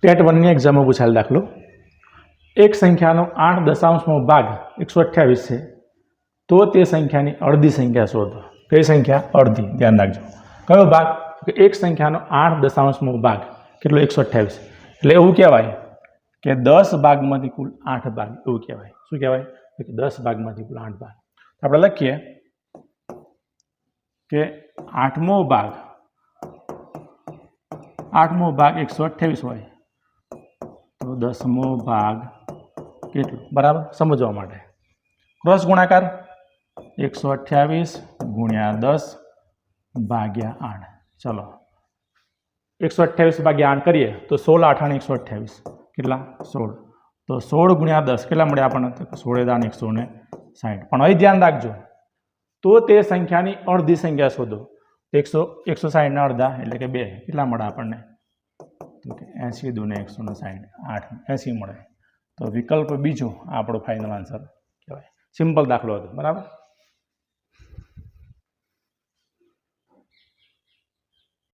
TET 1 ની એક્ઝામમાં પૂછાયેલ દાખલો, એક સંખ્યાનો 8 ભાગ 128 છે, તો તે સંખ્યાની અડધી સંખ્યા શોધો. કઈ સંખ્યા? અડધી. ધ્યાન રાખજો. કયો ભાગ? એક સંખ્યાનો 8 ભાગ કેટલો? 128. એટલે એવું કહેવાય કે 10 ભાગમાંથી કુલ 8 ભાગ. એવું કહેવાય. શું કહેવાય? 10 ભાગમાંથી કુલ 8 ભાગ. આપણે લખીએ કે 8મો ભાગ 128 હોય તો 10મો ભાગ કેટલો? બરાબર, સમજવા માટે ક્રોસ ગુણાકાર 128 ગુણ્યા 10 ભાગ્યા 8. ચલો 128 ભાગ્યા 8 કરીએ તો 16 8 128 કેટલા? 16. તો 16 ગુણ્યા 10 કેટલા મળે આપણને? 16 160. પણ અહીં ધ્યાન રાખજો, તો તે સંખ્યાની અડધી સંખ્યા શોધો. 160 ના અડધા એટલે કે 2 કેટલા મળે આપણને? તો કે 80 × 2 = 160. 80 મળે. તો વિકલ્પ બીજો આપણો ફાઇનલ આન્સર કહેવાય. સિમ્પલ દાખલો હતો. બરાબર.